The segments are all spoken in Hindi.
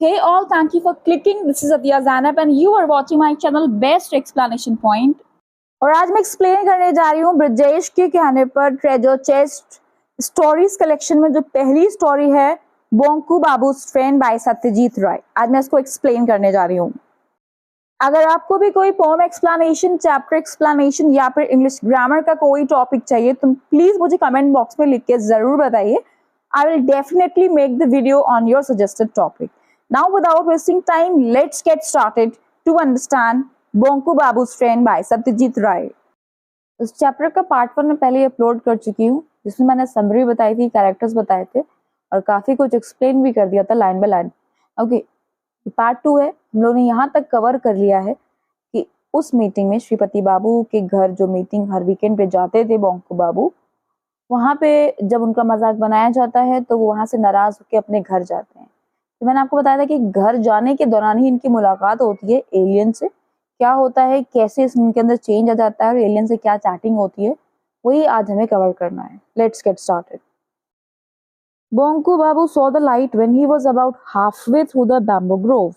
Hey all, thank you for clicking. This is Atia Zainab and you are watching my channel Best Explanation Point. और आज मैं एक्सप्लेन करने जा रही हूँ ब्रजेश के कहने पर ट्रेजर चेस्ट स्टोरीज कलेक्शन में जो पहली स्टोरी है बोंकू बाबूज फ्रेंड बाय सत्यजीत राय। आज मैं इसको एक्सप्लेन करने जा रही हूँ। अगर आपको भी कोई पोएम एक्सप्लेनेशन, चैप्टर एक्सप्लेनेशन या फिर इंग्लिश ग्रामर का कोई टॉपिक चाहिए तो प्लीज मुझे कमेंट बॉक्स में लिख के जरूर बताइए। I will definitely make the video on your suggested topic. Now, without wasting time, let's get started to understand Bonku Babu's friend by Satyajit Ray. इस चैप्टर का पार्ट 1 में पहले अपलोड कर चुकी हूँ, जिसमें मैंने समरी बताई थी, कैरेक्टर्स बताए थे और काफी कुछ एक्सप्लेन भी कर दिया था line by line. Okay, part 2 है। हम लोगों ने यहाँ तक कवर कर लिया है कि उस मीटिंग में श्रीपति बाबू के घर जो मीटिंग हर वीकेंड पे जाते थे बोंकू बाबू, वहां पे जब उनका मजाक बनाया जाता है तो वो वहां से नाराज होकर अपने घर जाते हैं। तो मैंने आपको बताया था कि घर जाने के दौरान ही इनकी मुलाकात होती है एलियन से। क्या होता है, कैसे इनके अंदर चेंज आ जाता है और एलियन से क्या चैटिंग होती है, वही आज हमें कवर करना है। Let's get started. Bonku Babu saw the light when he was about halfway through the bamboo Grove.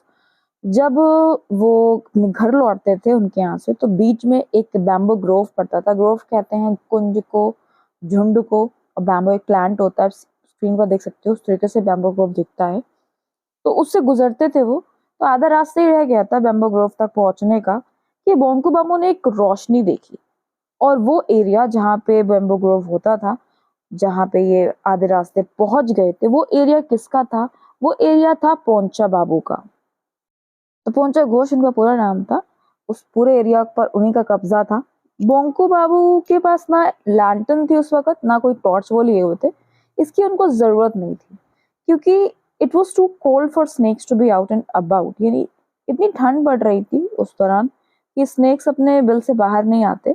जब वो अपने घर लौटते थे उनके यहाँ से, तो बीच में एक बैम्बू ग्रोव पड़ता था। ग्रोव कहते हैं कुंज को, झुंड को, और बैम्बू एक प्लांट होता है, स्क्रीन पर देख सकते हो उस तरीके से बैम्बू ग्रोव दिखता है। तो उससे गुजरते थे वो, तो आधा रास्ते ही रह गया था बैम्बू ग्रोव तक पहुंचने का कि बोंकू बाबू ने एक रोशनी देखी। और वो एरिया जहाँ पे बैम्बू ग्रोव होता था, जहाँ पे ये आधे रास्ते पहुंच गए थे, वो एरिया किसका था? वो एरिया था पोंचा बाबू का। तो पोंचा घोष उनका पूरा नाम था। उस पूरे एरिया पर उन्हीं का कब्जा था। बोंकू बाबू के पास ना लैंटर्न थी उस वक्त, ना कोई टॉर्च वो लिए हुए थे। इसकी उनको जरूरत नहीं थी, क्योंकि it was too cold for snakes to be out and about. यानी इतनी ठंड पड़ रही थी उस दौरान कि स्नेक्स अपने बिल से बाहर नहीं आते।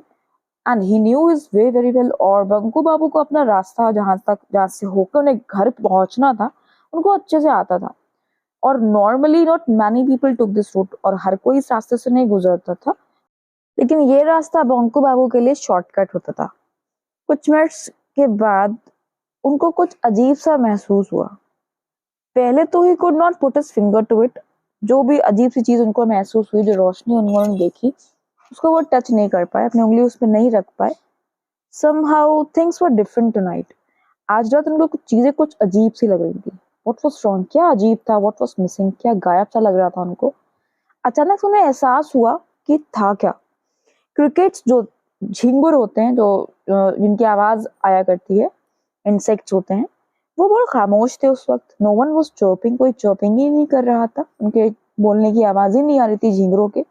And he new his way very well. और बंकू बाबू को अपना रास्ता जहाँ से होकर उन्हें घर पहुंचना था, उनको अच्छे से आता था। और normally not many people took this route, और हर कोई इस रास्ते से नहीं गुजरता था। लेकिन ये रास्ता बंकू बाबू के लिए शॉर्टकट होता था। कुछ मिनट्स के बाद उनको कुछ अजीब सा महसूस हुआ। पहले तो he could not put his finger to it. जो भी अजीब सी चीज उनको महसूस हुई, जो रोशनी उन्होंने देखी, उसको वो टच नहीं कर पाए, अपनी उंगली उस पर नहीं रख पाए। Somehow things were different tonight. आज रात उनको कुछ चीजें कुछ अजीब सी लग रही थी। What was wrong? क्या अजीब था? What was missing? क्या गायब सा लग रहा था उनको? अचानक उन्हें एहसास हुआ कि था क्या। क्रिकेट्स जो झिंगुर होते हैं, जो जिनकी आवाज आया करती है, इंसेक्ट्स होते हैं, वो बहुत खामोश थे उस वक्त। नो वन वाज चर्पिंग, कोई चर्पिंग ही नहीं कर रहा था। उनके बोलने की आवाज ही नहीं आ रही थी झिंगुरों के।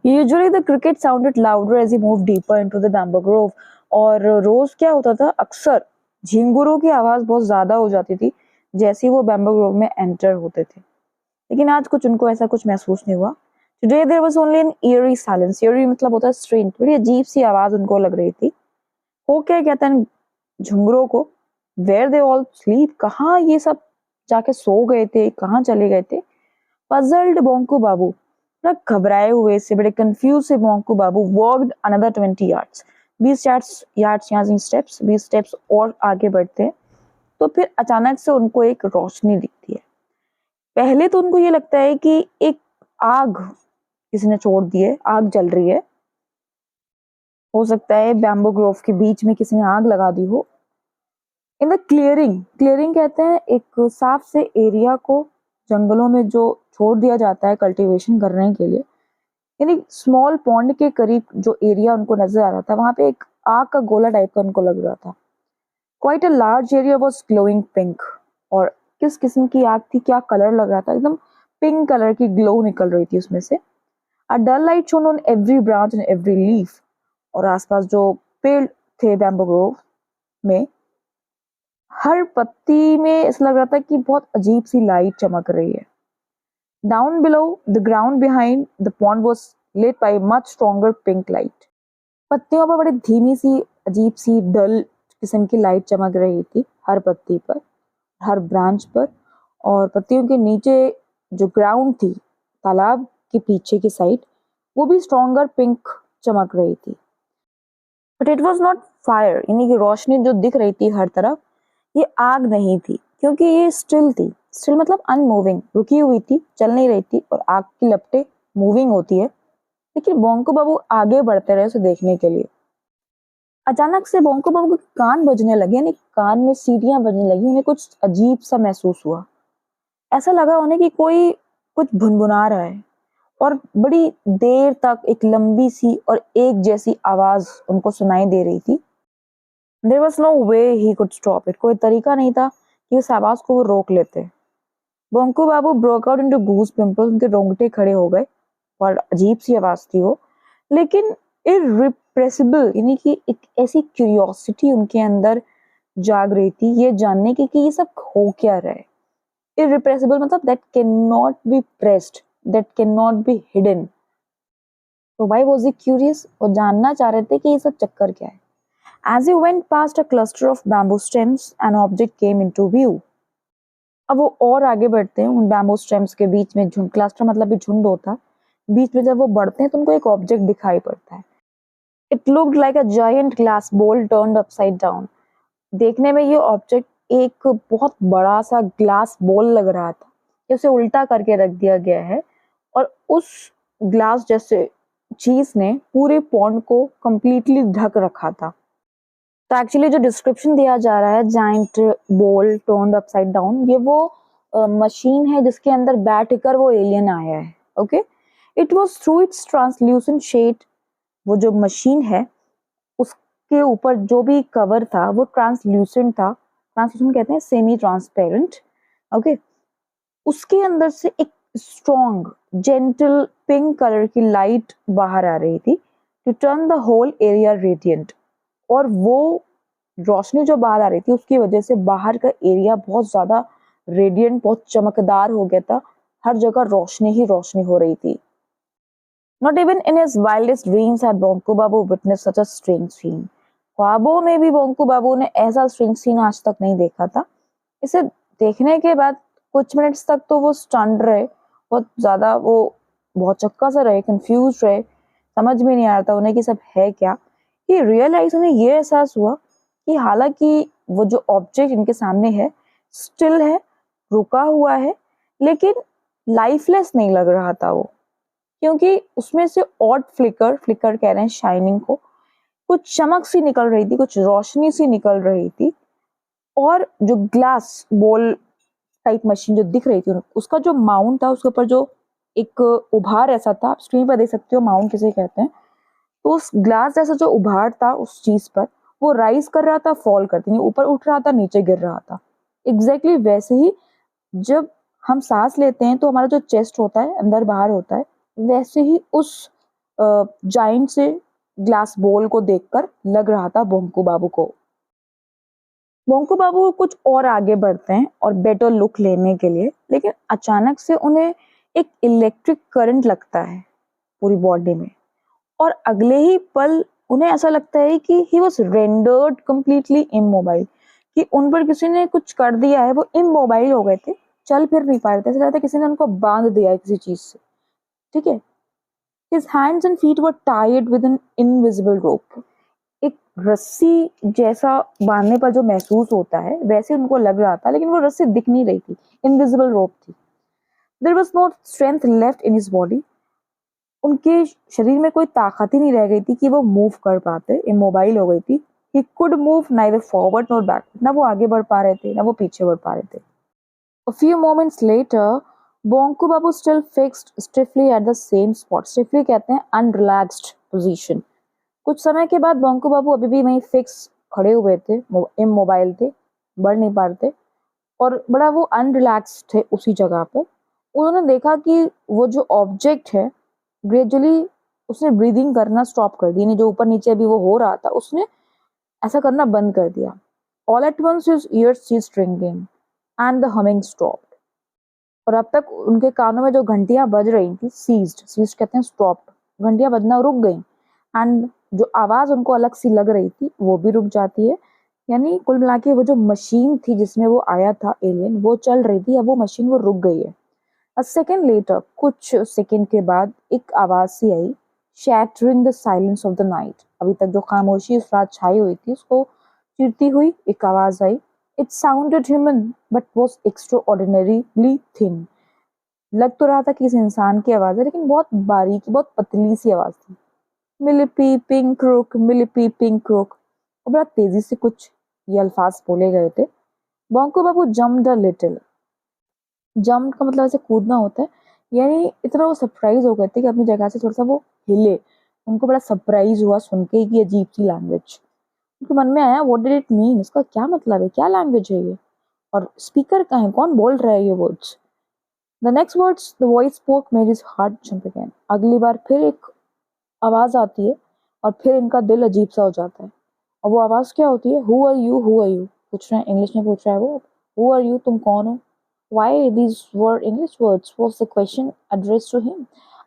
Usually the cricket sounded louder as he move deeper into the bamboo grove. और रोज क्या होता था, अक्सर झिंगुरों की आवाज बहुत ज्यादा हो जाती थी जैसे ही वो बैम्बू ग्रोव में एंटर होते थे। लेकिन आज कुछ उनको ऐसा कुछ महसूस नहीं हुआ। Today there was only an eerie silence. eerie मतलब होता है स्ट्रेंज, बड़ी अजीब सी आवाज उनको लग रही थी। हो क्या कहते हैं झुंगरों को? वेयर दे ऑल स्लीप, कहाँ ये सब जाके सो गए थे, कहाँ चले गए थे? पजल्ड बोंकू बाबू, बड़ा घबराए हुए से, बड़े कंफ्यूज से बोंकू बाबू वॉक्ड अनदर 20 yards। 20 यार्ड्स यहाँ स्टेप्स, 20 स्टेप्स और आगे बढ़ते हैं तो फिर अचानक से उनको एक रोशनी दिखती है। पहले तो उनको ये लगता है कि एक आग किसी ने छोड़ दी है, आग जल रही है। हो सकता है बैम्बू ग्रोव के बीच में किसी ने आग लगा दी हो। इन द क्लियरिंग, क्लियरिंग कहते हैं एक साफ से एरिया को जंगलों में जो छोड़ दिया जाता है कल्टीवेशन करने के लिए। यानी स्मॉल पॉन्ड के करीब जो एरिया उनको नजर आ रहा था, वहां पे एक आग का गोला टाइप का उनको लग रहा था। Quite a large area was glowing pink. और किस किस्म की आग थी, क्या कलर लग रहा था? एकदम पिंक कलर की ग्लो निकल रही थी उसमें से। A dull light shone on every branch and every leaf. और आसपास जो पेड़ थे बैम्बू ग्रोव में, हर पत्ती में ऐसा लग रहा था कि बहुत अजीब सी लाइट चमक रही है। Down below the ground behind the pond was lit by much stronger pink light। पत्तियों पर बड़ी धीमी सी अजीब सी डल किस्म की लाइट चमक रही थी हर पत्ती पर, हर ब्रांच पर। और पत्तियों के नीचे जो ग्राउंड थी, तालाब के पीछे की साइड, वो भी स्ट्रॉन्गर पिंक चमक रही थी। But it was not fire, यानी कि रोशनी जो दिख रही थी हर तरफ, ये आग नहीं थी, क्योंकि ये स्टिल थी। स्टिल मतलब अनमूविंग, रुकी हुई थी, चल नहीं रही थी। और आग की लपटें मूविंग होती है, लेकिन बोंको बाबू आगे बढ़ते रहे उसे देखने के लिए। अचानक से बोंको बाबू के कान बजने लगे, यानी कान में सीटियां बजने लगी। उन्हें कुछ अजीब सा महसूस हुआ। ऐसा लगा उन्हें कि कोई कुछ भुनभुना रहा है। और बड़ी देर तक एक लंबी सी और एक जैसी आवाज उनको सुनाई दे रही थी। There was no way he could stop it. कोई तरीका नहीं था कि उस आवाज को वो रोक लेते। बोंको बाबू ब्रोक आउट इनटू गूज पिंपल्स। उनके रोंगटे खड़े हो गए। और अजीब सी आवाज थी वो, लेकिन इररिप्रेसिबल, यानी कि एक ऐसी क्यूरियोसिटी उनके अंदर जाग रही थी ये जानने की कि ये सब हो क्या रहा है। इररिप्रेसिबल मतलब that can not be pressed, that can not be hidden. तो वाई वाज ही क्यूरियस? वो जानना चाह रहे थे कि ये सब चक्कर क्या है। As he went past a cluster of bamboo stems, an object came into view. अब वो और आगे बढ़ते हैं, उन बैम्बू स्टेम्स के बीच में झुंड, क्लस्टर मतलब भी झुंड होता है, बीच में जब वो बढ़ते हैं तो उनको एक ऑब्जेक्ट दिखाई पड़ता है। It looked like a giant glass बोल टर्न्ड अपसाइड डाउन। देखने में ये ऑब्जेक्ट एक बहुत बड़ा सा ग्लास बोल लग रहा था, उसे उल्टा करके रख दिया गया है। और उस ग्लास जैसे चीज ने पूरे पॉन्ड को कंप्लीटली ढक रखा था। तो एक्चुअली जो डिस्क्रिप्शन दिया जा रहा है, जाइंट बोल टर्न्ड अपसाइड डाउन, ये वो मशीन है जिसके अंदर बैठ कर वो एलियन आया है। Okay, it was through its translucent shade. वो जो मशीन है उसके ऊपर जो भी कवर था वो ट्रांसल्यूसेंट था। ट्रांसल्यूसेंट कहते हैं सेमी ट्रांसपेरेंट। ओके, उसके अंदर से एक स्ट्रॉन्ग जेंटल पिंक कलर की लाइट बाहर आ रही थी to turn the whole area radiant. और वो रोशनी जो बाहर आ रही थी उसकी वजह से बाहर का एरिया बहुत ज्यादा रेडियंट, बहुत चमकदार हो गया था। हर जगह रोशनी ही रोशनी हो रही थी। Not even in his wildest dreams had बोंको Babu witnessed such a strange scene. ख्वाबों में भी बोंको बाबू ने ऐसा स्ट्रेंज सीन आज तक नहीं देखा था। इसे देखने के बाद कुछ मिनट्स तक तो वो स्टन्ड रहे, बहुत ज्यादा वो बहुत चक्का से रहे, कंफ्यूज रहे, समझ में नहीं आ रहा था उन्हें कि सब है क्या। ही रियलाइज, उन्हें ये एहसास हुआ कि हालांकि वो जो ऑब्जेक्ट इनके सामने है स्टिल है, रुका हुआ है, लेकिन लाइफलेस नहीं लग रहा था वो, क्योंकि उसमें से ऑड फ्लिकर, फ्लिकर कह रहे हैं शाइनिंग को, कुछ चमक सी निकल रही थी, कुछ रोशनी सी निकल रही थी। और जो ग्लास बॉल टाइप मशीन जो दिख रही थी उसका जो माउंट था, उसके ऊपर जो एक उभार ऐसा था, आप स्क्रीन पर देख सकते हो माउंट किसे कहते हैं। तो उस ग्लास जैसा जो उभार था उस चीज पर, वो राइज कर रहा था, फॉल करती नहीं, ऊपर उठ रहा था, नीचे गिर रहा था। एग्जैक्टली वैसे ही जब हम सांस लेते हैं तो हमारा जो चेस्ट होता है अंदर बाहर होता है, वैसे ही उस जाइंट से ग्लास बॉल को देखकर लग रहा था बोंको बाबू को। बोंको बाबू कुछ और आगे बढ़ते हैं और बेटर लुक लेने के लिए, लेकिन अचानक से उन्हें एक इलेक्ट्रिक करंट लगता है पूरी बॉडी में। और अगले ही पल उन्हें ऐसा लगता है कि he was rendered completely immobile, कि उन पर किसी ने कुछ कर दिया है, वो इमोबाइल हो गए थे, चल फिर नहीं पा रहे थे, ऐसा लगता है किसी ने उनको बांध दिया है किसी चीज से। ठीक है, his hands and feet were tied with an invisible rope. एक रस्सी जैसा बांधने पर जो महसूस होता है वैसे उनको लग रहा था, लेकिन वो रस्सी दिख नहीं रही थी, इनविजिबल रोप थी। There was no strength left in his body. उनके शरीर में कोई ताकत ही नहीं रह गई थी कि वो मूव कर पाते, इमोबाइल हो गई थी। He could move neither forward nor back, ना वो आगे बढ़ पा रहे थे ना वो पीछे बढ़ पा रहे थे। A few moments later, बोंको Babu still fixed stiffly at the same spot. Stiffly कहते हैं unrelaxed position. कुछ समय के बाद बोंको बाबू अभी भी वहीं फिक्स खड़े हुए थे, इमोबाइल थे, बढ़ नहीं पा रहे थे और बड़ा वो अनरिलैक्स थे उसी जगह पर। उन्होंने देखा कि वो जो ऑब्जेक्ट है ग्रेजुअली उसने ब्रीदिंग करना स्टॉप कर दी, जो ऊपर नीचे अभी वो हो रहा था उसने ऐसा करना बंद कर दिया। All at once his ears ceased ringing and the humming stopped. और अब तक उनके कानों में जो घंटियां बज रही थी, सीज्ड कहते हैं स्टॉप्ड, घंटियां बजना रुक गई। एंड जो आवाज उनको अलग सी लग रही थी वो भी रुक जाती है। यानी कुल मिला के वो जो मशीन थी जिसमें वो आया था एलियन, वो चल रही थी, अब वो मशीन वो रुक गई है। A second later, कुछ सेकंड के बाद एक आवाज सी आई, shattering the silence of the night. अभी तक जो खामोशी उस रात छाई हुई थी उसको चीरती हुई एक आवाज आई। It sounded human but was extraordinarily thin. लग तो रहा था कि इस इंसान की आवाज़ है, लेकिन बहुत बारीक, बहुत पतली सी आवाज़ थी। मिलिपी पिंक क्रोक, मिलिपी पिंक क्रोक। और बड़ा तेजी से कुछ ये अल्फाज बोले गए थे। बोंको बाबू जम्प्ड अ लिटिल। जंप का मतलब ऐसे कूदना होता है, यानी इतना वो सरप्राइज हो गए थे कि अपनी जगह से थोड़ा सा वो हिले। उनको बड़ा सरप्राइज हुआ सुन के कि अजीब सी लैंग्वेज। उनके मन में आया व्हाट डिड इट मीन, इसका क्या मतलब है, क्या लैंग्वेज है ये, और स्पीकर कहाँ है, कौन बोल रहा है ये words. The next words the voice spoke made his heart jump again. अगली बार फिर एक आवाज आती है और फिर इनका दिल अजीब सा हो जाता है। और वो आवाज क्या होती है, who are you, who are you, पूछ रहे हैं, इंग्लिश में पूछ रहा है वो, हु आर यू, तुम कौन हो। Why these were English words was the question address to him.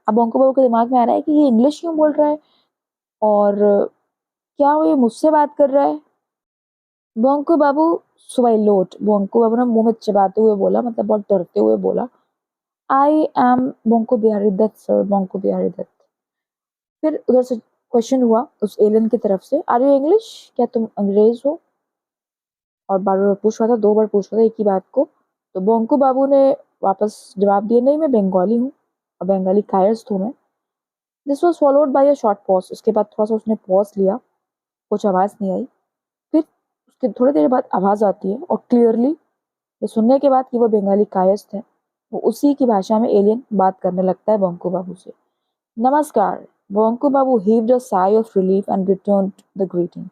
अब अंको बाबू के दिमाग में आ रहा है कि ये इंग्लिश क्यों बोल रहा है, और क्या वो ये मुझसे बात कर रहा है। बोंको बाबू स्वैलोड, बोंको बाबू ने मुंह में चिबाते हुए बोला, मतलब बहुत डरते हुए बोला, I am Bonku Bihari Dutt sir, Bonku Bihari Dutt. फिर उधर से क्वेश्चन हुआ उस एलियन की तरफ से, आर यू इंग्लिश, क्या तुम अंग्रेज हो। और बार बार पूछ रहा था, 2 बार पूछ रहा था एक ही बात को। तो बोंको बाबू ने वापस जवाब दिया, नहीं मैं बंगाली हूँ, और बंगाली कायस्थ हूँ मैं। This was followed by a short pause. उसके बाद थोड़ा सा उसने पॉज लिया, कुछ आवाज़ नहीं आई। फिर उसके थोड़ी देर बाद आवाज़ आती है, और क्लियरली ये सुनने के बाद कि वो बंगाली कायस्थ है, वो उसी की भाषा में एलियन बात करने लगता है बोंको बाबू से। नमस्कार। बोंको बाबू heaved a sigh of relief and returned the greeting.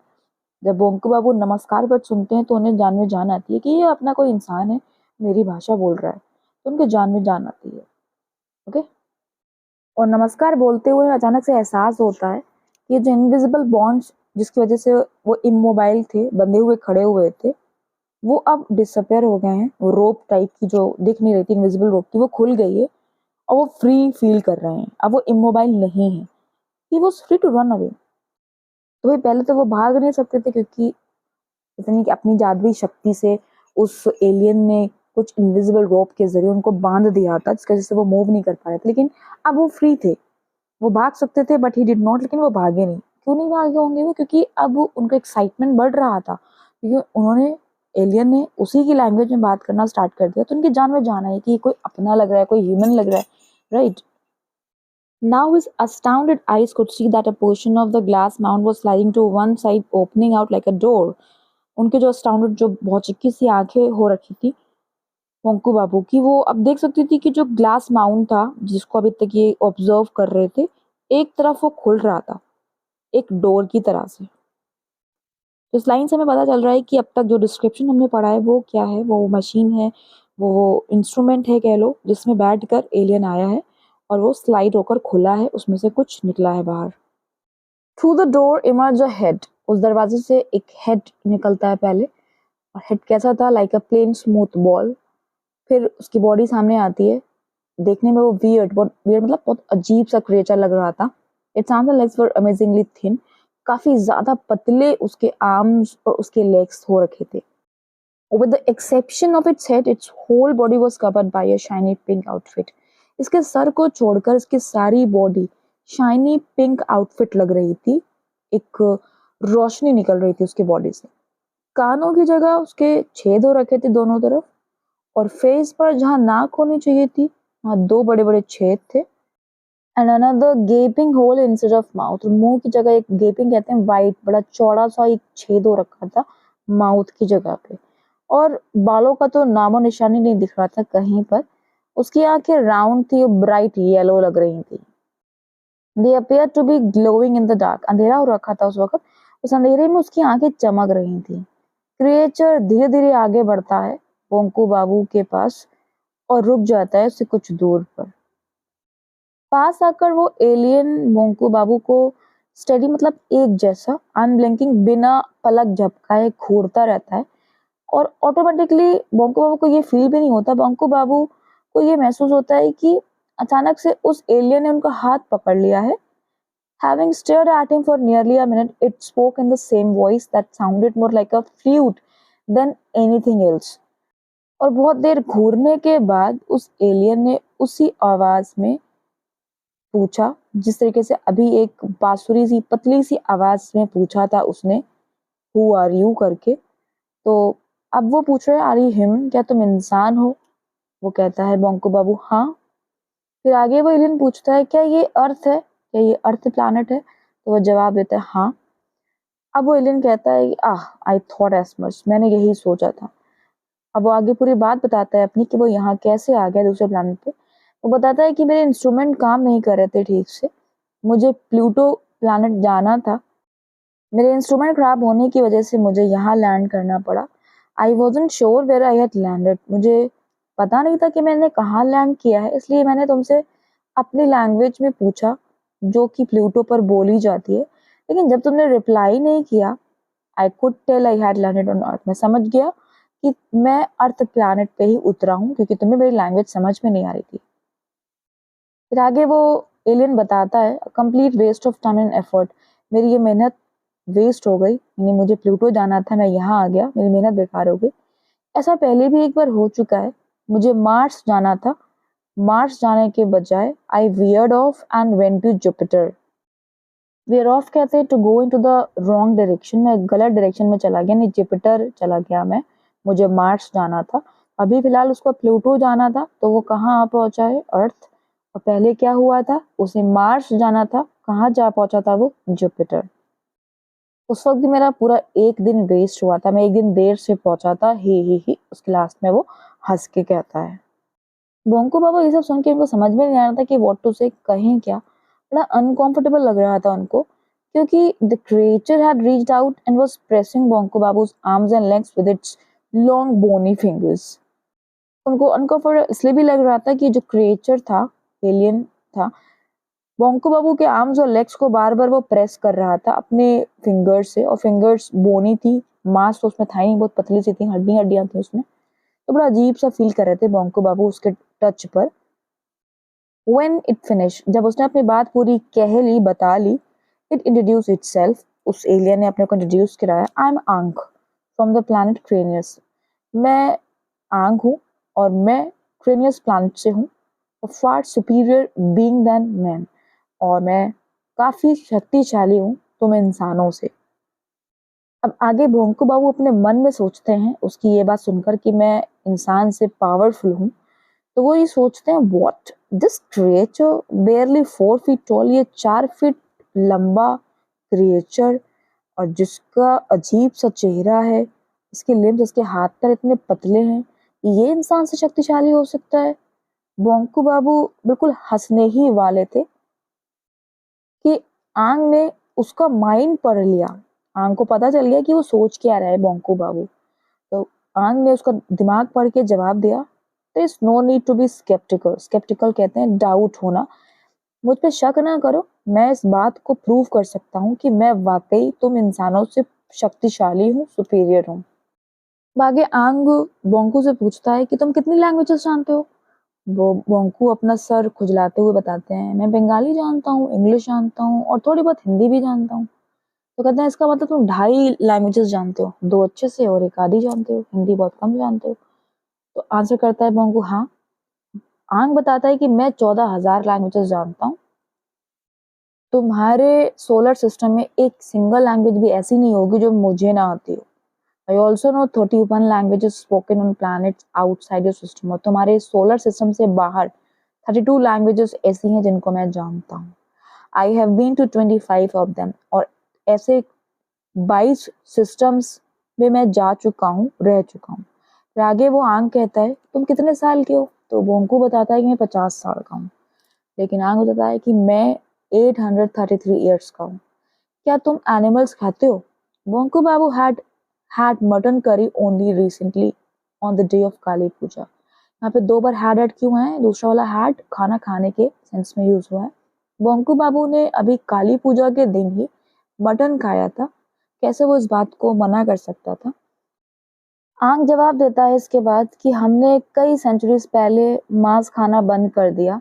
जब बोंको बाबू नमस्कार वर्ड सुनते हैं तो उन्हें जान में जान आती है कि ये अपना कोई इंसान है, मेरी भाषा बोल रहा है, तो उनके जान में जान आती है। ओके। और नमस्कार बोलते हुए अचानक से एहसास होता है कि जो इनविजिबल बॉन्ड्स जिसकी वजह से वो इमोबाइल थे, बंधे हुए खड़े हुए थे, वो अब डिसअपेयर हो गए हैं। वो रोप टाइप की जो दिख नहीं रही थी, इनविजिबल रोप थी, वो खुल गई है और वो फ्री फील कर रहे हैं। अब वो इमोबाइल नहीं है, he was free to run away. तो भाई पहले तो वो भाग नहीं सकते थे, क्योंकि इतनी अपनी जादुई शक्ति से उस एलियन ने कुछ इनविजिबल रोप के जरिए उनको बांध दिया था, जिसकी वजह से वो मूव नहीं कर पा रहे थे। लेकिन अब वो फ्री थे, वो भाग सकते थे, बट ही डिड नॉट। लेकिन वो भागे नहीं। क्यों नहीं भागे होंगे वो, क्योंकि अब उनका एक्साइटमेंट बढ़ रहा था, क्योंकि उन्होंने एलियन ने उसी की लैंग्वेज में बात करना स्टार्ट कर दिया। तो उनकी जान में जान आई कि कोई अपना लग रहा है, कोई ह्यूमन लग रहा है, right. Now his astounded eyes could see that a portion of the glass mound was sliding to one side, opening out like a door. उनके जो astounded, जो बहुत चिक्की सी आंखें हो रखी थी पोंकू बाबू की, वो अब देख सकती थी कि जो ग्लास माउंट था जिसको अभी तक ये ऑब्जर्व कर रहे थे, एक तरफ वो खुल रहा था, एक डोर की तरह से। तो इस लाइन से हमें पता चल रहा है कि अब तक जो डिस्क्रिप्शन हमने पढ़ा है वो क्या है, वो मशीन है, वो इंस्ट्रूमेंट है कह लो, जिसमें बैठकर एलियन आया है और वो स्लाइड होकर खुला है, उसमें से कुछ निकला है बाहर। Through the door emerge a head. उस दरवाजे से एक हेड निकलता है पहले, और हेड कैसा था, like a plain smooth ball. फिर उसकी बॉडी सामने आती है, देखने में वो वियर्ड, बहुत वियर्ड मतलब बहुत अजीब सा क्रिएचर लग रहा था। It's arms and legs were amazingly thin. काफी ज्यादा पतले उसके आर्म्स और उसके लेग्स हो रखे थे। With the exception of its head, its whole body was covered by a shiny pink outfit. इसके सर को छोड़कर इसकी सारी बॉडी शाइनी पिंक आउटफिट लग रही थी, एक रोशनी निकल रही थी उसकी बॉडी से। कानों की जगह उसके छेद हो रखे थे दोनों तरफ, और फेस पर जहाँ नाक होनी चाहिए थी वहाँ 2 बड़े-बड़े छेद थे। And another gaping hole instead of mouth. मुंह की जगह एक गेपिंग कहते हैं, वाइट बड़ा चौड़ा सा एक छेद हो रखा था माउथ की जगह पे। और बालों का तो नामो निशानी नहीं दिख रहा था कहीं पर। उसकी आंखें राउंड थी और ब्राइट येलो लग रही थी। They appear to be glowing in the dark. अंधेरा हो रखा था उस वक्त, उस अंधेरे में उसकी आंखें चमक रही थी। क्रिएचर धीरे धीरे आगे बढ़ता है पोंकू बाबू के पास और रुक जाता है उससे कुछ दूर पर। पास आकर वो एलियन बोंकू बाबू को स्टडी मतलब एक जैसा अनब्लिंकिंग बिना पलक झपकाए घूरता रहता है, और ऑटोमेटिकली बोंकू बाबू को ये फील भी नहीं होता, बोंकू बाबू को ये महसूस होता है कि अचानक से उस एलियन ने उनका हाथ पकड़ लिया है। Having stared at him for nearly a minute, it spoke in the same voice that sounded more like a flute than anything else. और बहुत देर घूरने के बाद उस एलियन ने उसी आवाज में पूछा, जिस तरीके से अभी एक बांसुरी सी पतली सी आवाज में पूछा था उसने, हु आर यू करके। तो अब वो पूछ रहे हैं आर यू ह्यूमन, क्या तुम इंसान हो? वो कहता है बोंको बाबू हाँ। फिर आगे वो एलियन पूछता है क्या ये अर्थ है, क्या ये अर्थ प्लैनेट है? तो वो जवाब देता है हाँ। अब वो एलियन कहता है आह आई थॉट एज मच, मैंने यही सोचा था। अब वो आगे पूरी बात बताता है अपनी कि वो यहाँ कैसे आ गया दूसरे प्लैनेट पे। वो बताता है कि मेरे इंस्ट्रूमेंट काम नहीं कर रहे थे ठीक से, मुझे प्लूटो प्लैनेट जाना था, मेरे इंस्ट्रूमेंट खराब होने की वजह से मुझे यहाँ लैंड करना पड़ा। I wasn't sure where I had landed, मुझे पता नहीं था कि मैंने कहाँ लैंड किया है, इसलिए मैंने तुमसे अपनी लैंग्वेज में पूछा जो कि प्लूटो पर बोली जाती है, लेकिन जब तुमने रिप्लाई नहीं किया I could tell I had landed on earth, मैं समझ गया कि मैं अर्थ प्लैनेट पे ही उतरा हूँ क्योंकि तुम्हें मेरी लैंग्वेज समझ में नहीं आ रही थी। फिर आगे वो एलियन बताता है complete waste of time and effort, मेरी ये मेहनत वेस्ट हो गई, यानी मुझे प्लूटो जाना था, मैं यहाँ आ गया, मेरी मेहनत बेकार हो गई। ऐसा पहले भी एक बार हो चुका है, मुझे मार्स जाना था, मार्स जाने के बजाय I veered off and went to Jupiter. Veer off कहते हैं to go into the wrong direction, मैं गलत डायरेक्शन में चला गया, नहीं जुपिटर चला गया मैं, मुझे मार्स जाना था। अभी फिलहाल उसको प्लूटो जाना था, तो वो कहाँ आ पहुंचा है? अर्थ। और पहले क्या हुआ था? उसे मार्स जाना था, कहाँ जा पहुंचा था वो? जुपिटर। उस वक्त भी मेरा पूरा एक दिन वेस्ट हुआ था, मैं एक दिन देर से पहुंचा था, ही उसके लास्ट में वो हंस के कहता है। बोंको बाबा ये सब सुन के उनको समझ में नहीं आ रहा था कि व्हाट टू से, कहें क्या। बड़ा अनकंफर्टेबल लग रहा था उनको, क्योंकि the creature had reached out and was pressing Bonku Babu's arms and legs with its long bony fingers. उनको अनकंफर्टेबल इसलिए भी लग रहा था कि जो क्रिएचर था, एलियन था, बोंको बाबू के आर्म्स और लेग्स को बार बार वो प्रेस कर रहा था अपने फिंगर्स से, और फिंगर्स बोनी थी, मांस तो उसमें था ही, बहुत पतली सी थी, हड्डियां थी उसमें, तो बड़ा अजीब सा फील कर रहे थे बोंको बाबू उसके टच पर। When it finished, जब उसने अपनी बात पूरी कह ली, बता ली, it introduced itself, उस एलियन ने अपने को इंट्रोड्यूस कराया। I am Ang from the planet Cranius, मैं आंख हूँ और मैं क्रेनियस प्लैनेट से हूँ, far superior being than man, और मैं काफी शक्तिशाली हूँ तुम इंसानों से। अब आगे भोंकू बाबू अपने मन में सोचते हैं उसकी ये बात सुनकर कि मैं इंसान से पावरफुल हूँ, तो वो ये सोचते हैं what this creature बेयरली 4 feet tall, ये 4 फीट लंबा क्रिएचर, और जिसका अजीब सा चेहरा है, इसके लिम्स, इसके हाथ पैर इतने पतले हैं, ये इंसान से शक्तिशाली हो सकता है? बोंकू बाबू बिल्कुल हंसने ही वाले थे कि आंग ने उसका माइंड पढ़ लिया, आंग को पता चल गया कि वो सोच क्या रहा है बोंकू बाबू। तो आंग ने उसका दिमाग पढ़ के जवाब दिया there is no need to be skeptical, skeptical कहते हैं डाउट होना, मुझ पे शक ना करो, मैं इस बात को प्रूव कर सकता हूँ कि मैं वाकई तुम इंसानों से शक्तिशाली हूँ, सुपीरियर हूँ। आगे आंग बोंकू से पूछता है कि तुम कितनी लैंग्वेजेस जानते हो? वो बोंकू अपना सर खुजलाते हुए बताते हैं मैं बंगाली जानता हूँ, इंग्लिश जानता हूँ और थोड़ी बहुत हिंदी भी जानता हूँ। तो कहते हैं इसका मतलब तुम 2.5 लैंग्वेजेस जानते हो, 2 अच्छे से और 1 आधी जानते हो, हिंदी बहुत कम जानते हो। तो आंसर करता है बोंकू हाँ। आंग बताता है कि मैं 14,000 लैंग्वेजेस जानता हूँ, तुम्हारे सोलर सिस्टम में एक सिंगल लैंग्वेज भी ऐसी नहीं होगी जो मुझे ना आती हो। I also know 31 languages spoken on planets outside your system, और तुम्हारे सोलर सिस्टम से बाहर 32 लैंग्वेजेस ऐसी हैं जिनको मैं जानता हूँ। I have been to 25 of them, और ऐसे 22 सिस्टम्स में मैं जा चुका हूँ, रह चुका हूँ। फिर आगे वो आंग कहता है तुम कितने साल के हो? तो बोंकू बताता है कि मैं 50 साल का हूँ। लेकिन आंग बताता है कि मैं 833 ईयर्स का हूँ। क्या तुम एनिमल्स खाते हो? बोंकू बाबू had mutton curry only recently on the day of काली पूजा। यहाँ पे 2 बार had क्यों है? दूसरा वाला had खाना खाने के सेंस में यूज हुआ है। बोंकू बाबू ने अभी काली पूजा के दिन ही मटन खाया था, कैसे वो इस बात को मना कर सकता था? आंग जवाब देता है इसके बाद कि हमने कई सेंचुरीज पहले मांस खाना बंद कर दिया,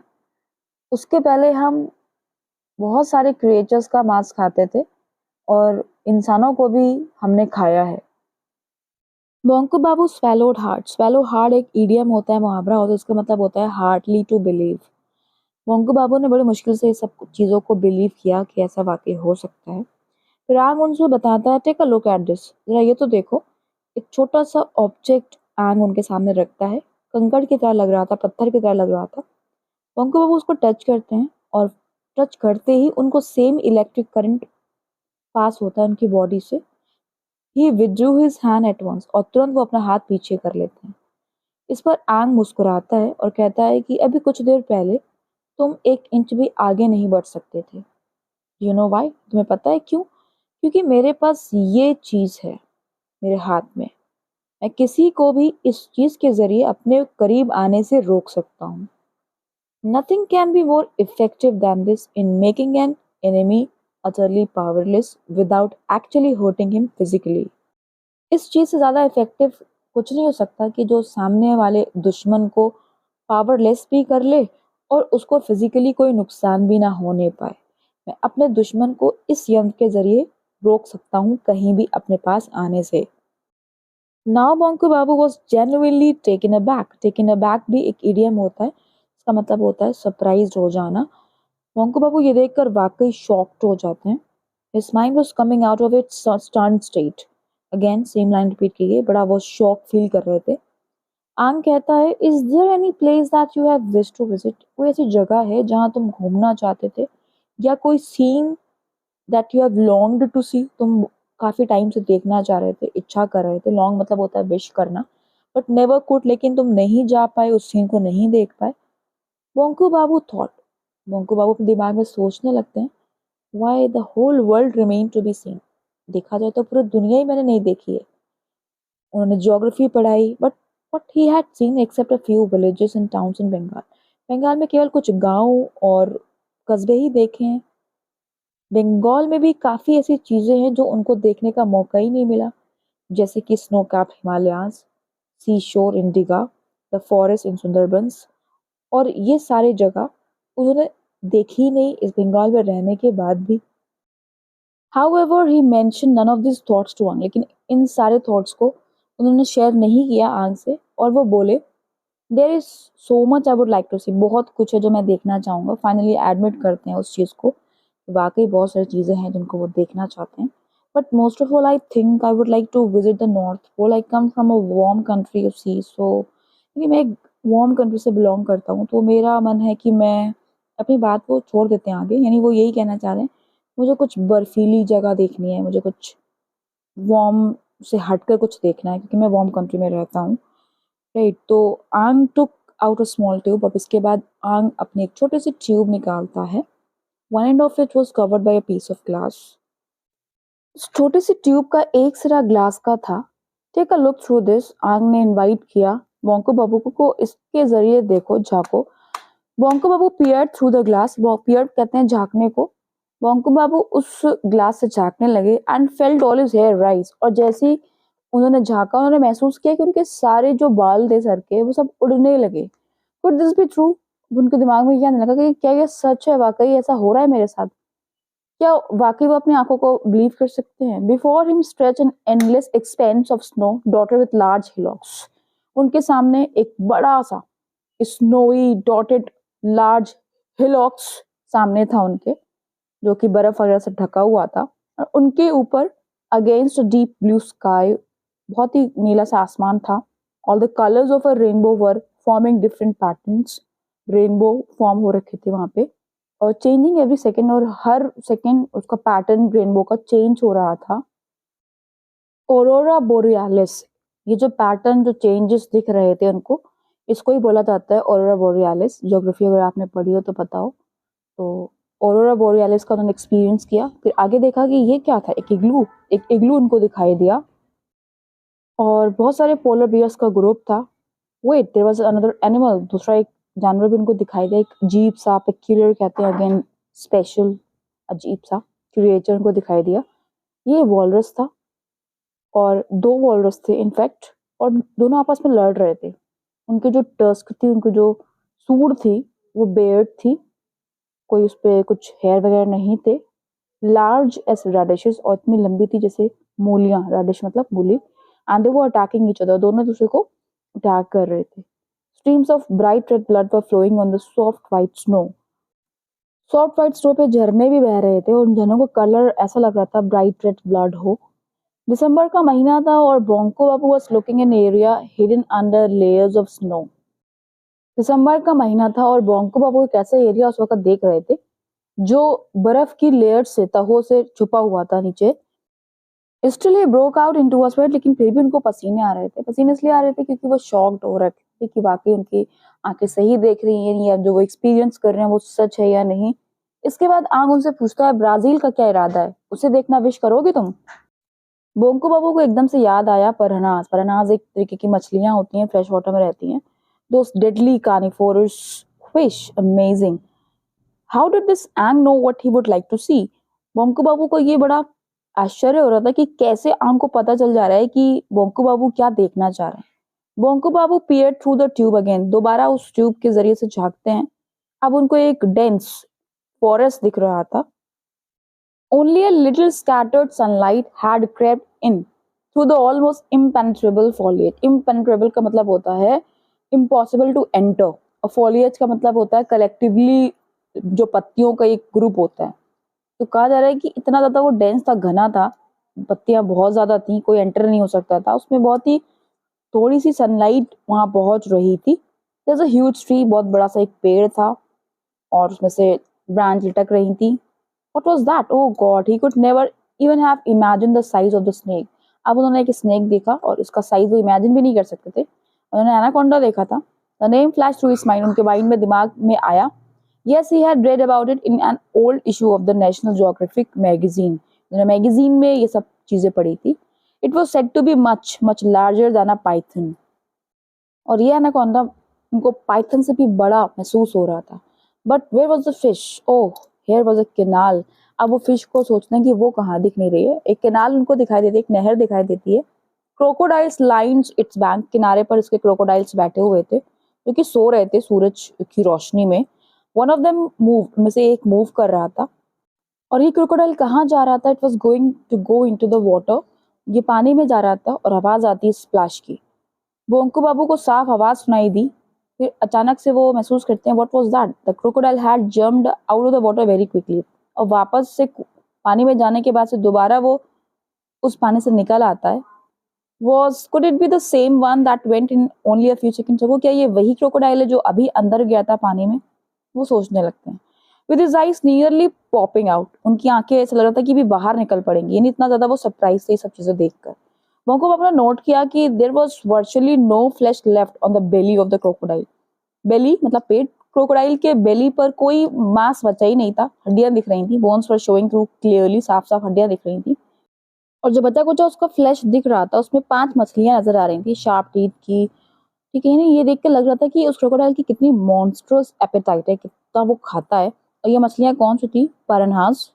उसके पहले हम बहुत सारे क्रिएचर्स का मांस खाते थे और इंसानों को भी हमने खाया है। बोंकू बाबू swallowed hard, swallow hard एक इडियम होता है, मुहावरा होता है, उसका मतलब होता है hardly to believe. Bonku Babu ने बड़ी मुश्किल से सब चीजों को बिलीव किया कि ऐसा वाकई हो सकता है। फिर आंग उनसे बताता है take a look at this, जरा ये तो देखो, एक छोटा सा ऑब्जेक्ट आंग उनके सामने रखता है, कंकड़ की तरह लग रहा था, पत्थर की तरह लग रहा था। बंकू बाबू उसको टच करते हैं और टच करते ही उनको सेम इलेक्ट्रिक करंट पास होता है उनकी बॉडी से। He withdrew his hand at once और तुरंत वो अपना हाथ पीछे कर लेते हैं। इस पर आंग मुस्कुराता है और कहता है कि अभी कुछ देर पहले तुम 1 इंच भी आगे नहीं बढ़ सकते थे। You know why? तुम्हें पता है क्यों? क्योंकि मेरे पास ये चीज है मेरे हाथ में। मैं किसी को भी इस चीज के जरिए अपने करीब आने से रोक सकता हूँ। Nothing can be more effective than this in making an enemy utterly powerless without actually hurting him physically. इस चीज से ज्यादा इफेक्टिव कुछ नहीं हो सकता कि जो सामने वाले दुश्मन को पावरलेस भी कर ले और उसको फिजिकली कोई नुकसान भी ना होने पाए। मैं अपने दुश्मन को इस यंत्र के जरिए रोक सकता हूँ कहीं भी अपने पास आने से। Now Bonku Babu was genuinely taken aback. Taken aback भी एक इडियम होता है, इसका मतलब होता है सरप्राइज हो जाना। बंकू बाबू ये देखकर वाकई शॉक्ड हो जाते हैं। His mind was coming out of its stunned state. Again, same line repeat की गई, बड़ा वो शॉक फील कर रहे थे। आंग कहता है, Is there any place that you have wished to visit? कोई ऐसी जगह है जहाँ तुम घूमना चाहते थे, या कोई scene that you have longed to see, तुम काफी टाइम से देखना चाह रहे थे, इच्छा कर रहे थे। लॉन्ग मतलब होता है विश करना, बट नेवर कुड, लेकिन तुम नहीं जा पाए, उस सीन को नहीं देख पाए। बोंकू बाबू थॉट, बोंकू बाबू अपने दिमाग में सोचने लगते हैं, why the whole world remain to be seen. देखा जाए तो पूरी दुनिया ही मैंने नहीं देखी है। उन्होंने ज्योग्राफी पढ़ाई, but what he had seen except a few villages and towns in Bengal. Bengal में केवल कुछ गांव और कस्बे ही देखे हैं। बंगाल में भी काफी ऐसी चीजें हैं जो उनको देखने का मौका ही नहीं मिला, जैसे कि snow cap Himalayas, sea shore in Digha, the forest in Sundarbans, और ये सारी जगह उन्होंने देखी ही नहीं इस बंगाल में रहने के बाद भी। However, he mentioned none of these thoughts to आंग, लेकिन इन सारे थॉट्स को उन्होंने शेयर नहीं किया आंग से, और वो बोले, there is so much I would like to see, बहुत कुछ है जो मैं देखना चाहूंगा। फाइनली एडमिट करते हैं उस चीज को, वाकई बहुत सारी चीजें हैं जिनको वो देखना चाहते हैं। But most of all I think I would like to visit the North Pole. I come from a warm country of sea, so क्योंकि मैं एक वार्म कंट्री से बिलोंग करता हूँ, तो मेरा मन है कि मैं अपनी बात को छोड़ देते हैं आगे, यानी वो यही कहना चाह रहे हैं, मुझे कुछ बर्फीली जगह देखनी है, मुझे कुछ वार्म से हटकर कुछ देखना है, क्योंकि मैं वार्म कंट्री में रहता हूँ। राइट, तो आंग took out a small tube. अब इसके बाद आंग अपने एक छोटे से ट्यूब निकालता है। One end of it was covered by a piece of glass. उस छोटे से ट्यूब का एक सिरा ग्लास का था। Take a look through this, Ang ने इनवाइट किया बोंको बाबू को इसके जरिए देखो, झांको। Bonku Babu peered through the glass, peered कहते हैं झांकने को। बोंको बाबू उस ग्लास से झांकने लगे and felt all his hair rise, और जैसे ही उन्होंने झांका, उन्होंने महसूस किया कि उनके सारे जो बाल थे सर के, वो सब उड़ने लगे। Could this be true? उनके दिमाग में ये आने लगा कि क्या ये सच है, वाकई ऐसा हो रहा है मेरे साथ, क्या वाकई वो अपनी आंखों को बिलीव कर सकते हैं? Before him stretch an endless expanse of snow dotted with large hillocks. उनके सामने एक बड़ा सा स्नोई डॉटेड लार्ज हिलॉक्स सामने था उनके, जो कि बर्फ वगैरह से ढका हुआ था, और उनके ऊपर अगेंस्ट डीप ब्लू स्काई, बहुत ही नीला सा आसमान था। All the colours of a rainbow were forming different patterns. Rainbow form हो रखे थे वहां पे, और चेंजिंग एवरी सेकेंड, और हर सेकेंड उसका पैटर्न रेनबो का चेंज हो रहा था। ऑरोरा बोरियालिस, ये जो पैटर्न, जो चेंजेस दिख रहे थे उनको, इसको ही बोला जाता है ऑरोरा बोरियालिस। ज्योग्राफी अगर आपने पढ़ी हो तो पता हो। तो ऑरोरा बोरियालिस का उन्होंने एक्सपीरियंस किया। फिर आगे देखा कि ये क्या था, एक इग्लू उनको दिखाई दिया, और बहुत सारे पोलर बियर्स का ग्रुप था। Wait, there was another animal, दूसरा एक जानवर भी उनको दिखाई दिया, एक अजीब सा, पेक्यूलियर कहते हैं अगेन, स्पेशल, अजीब सा क्रिएचर उनको दिखाई दिया। ये वॉलरस था, और दो वॉलरस थे इनफैक्ट, और दोनों आपस में लड़ रहे थे। उनके जो टस्क थी, उनकी जो सूंड थी, वो बेयर्ड थी, कोई उस पे कुछ हेयर वगैरह नहीं थे। लार्ज एस रेडिशेस, और इतनी लंबी थी जैसे मूलियां, रेडिश मतलब मूली। And they were attacking each other, दोनों दूसरे को अटैक कर रहे थे। Streams of bright red blood were flowing on the soft white snow. Soft white snow पे झरने भी बह रहे थे, और उन झरनों का कलर ऐसा लग रहा था ब्राइट रेड ब्लड हो। दिसंबर का महीना था और Bonku Babu was looking in area hidden under layers of snow. दिसंबर का महीना था और बोंको बाबू एक ऐसा एरिया उस वक्त देख रहे थे जो बर्फ की लेयर से, तहों से छुपा हुआ था नीचे। Still he broke out into a sweat, लेकिन फिर भी उनको पसीने आ रहे थे। पसीने इसलिए आ रहे थे क्योंकि वो शॉक्ड हो रहे थे कि वाकई उनकी आंखें सही देख रही हैं या जो वो एक्सपीरियंस कर रहे हैं वो सच है या नहीं। इसके बाद आंग उनसे पूछता है, ब्राजील का क्या इरादा है, उसे देखना विश करोगे तुम? बोंको बाबू को एकदम से याद आया परहनास। परहनास एक तरीके की मछलियां होती हैं, फ्रेश वाटर में रहती हैं। Those deadly carnivorous fish, amazing. How did this Ang know what he would like to see? Bonku Babu को ये बड़ा आश्चर्य हो रहा था कि कैसे आंग को पता चल जा रहा है कि बोंको बाबू क्या देखना चाह रहे हैं। बोंको बाबू पीयर्ड थ्रू द ट्यूब अगेन, दोबारा उस ट्यूब के जरिए से झांकते हैं। अब उनको एक डेंस फॉरेस्ट दिख रहा था। Only a little scattered sunlight had crept in through the almost impenetrable foliage. Impenetrable का मतलब होता है impossible to enter, और foliage का मतलब होता है collectively जो पत्तियों का एक ग्रुप होता है। तो कहा जा रहा है कि इतना ज्यादा वो डेंस था, घना था, पत्तियां बहुत ज्यादा थी, कोई एंटर नहीं हो सकता था उसमें। बहुत ही थोड़ी सी सनलाइट वहां पहुंच रही थी। There's a huge tree, बहुत बड़ा सा एक पेड़ था और उसमें से ब्रांच लटक रही थी। What was that? Oh God, he could never even have imagined the size of the snake. अब उन्होंने एक स्नेक देखा और इसका साइज वो इमेजिन भी नहीं कर सकते थे। उन्होंने एनाकोंडा देखा था। The name flashed through his mind, उनके माइंड में, दिमाग में आया। Yes, he had read about it in an old issue of the National Geographic magazine. उन्होंने मैगजीन में ये सब चीजें पढ़ी थी। It was said to be much, much larger than a python. और ये एनाकोंडा उनको पाइथन से भी बड़ा महसूस हो रहा था। But where was the fish? Oh, here was a canal. अब वो फिश को सोचते हैं कि वो कहाँ, दिख नहीं रही है। एक केनाल उनको दिखाई देती है, एक नहर दिखाई देती है। क्रोकोडाइल्स लाइन्स इट्स बैंक, किनारे पर इसके क्रोकोडाइल्स बैठे हुए थे जो कि सो रहे थे सूरज की रोशनी में। वन ऑफ देम मूव, में से एक मूव कर रहा था। और ये क्रोकोडाइल कहाँ जा रहा था? It was going to go in to the water, ये पानी में जा रहा था और आवाज आती है स्प्लैश की। बोंको बाबू को साफ आवाज सुनाई दी। फिर अचानक से वो महसूस करते हैं, what was that? The crocodile had jumped out of the water very quickly. और वापस से पानी में जाने के बाद से दोबारा वो उस पानी से निकल आता है। Could it be the same one that went in only a few seconds ago? क्या ये वही क्रोकोडाइल है जो अभी अंदर गया था पानी में? वो सोचने लगते हैं। With his eyes nearly popping out, उनकी आंखें ऐसा लग रहा था कि भी बाहर निकल पड़ेंगी, यानी इतना ज्यादा वो सरप्राइज थे ये सब चीजें देखकर। बोंको बाबू ने नोट किया कि there was virtually no flesh left on the belly of the crocodile. Belly मतलब पेट। क्रोकोडाइल के बेली पर कोई मांस बचा ही नहीं था, हड्डियां दिख रही थी। बोन्स वर शोइंग थ्रू क्लियरली, साफ साफ हड्डियां दिख रही थी। और जो बचा कुचा उसका फ्लैश दिख रहा था, उसमें 5 मछलियां नजर आ रही थी शार्प टीथ की। ठीक है ना, ये देख के लग रहा था कि उस क्रोकोडाइल की कितनी मॉन्स्ट्रस एपेटाइट है, कितना वो खाता है। और ये मछलियां कौन सी थी? परनहास।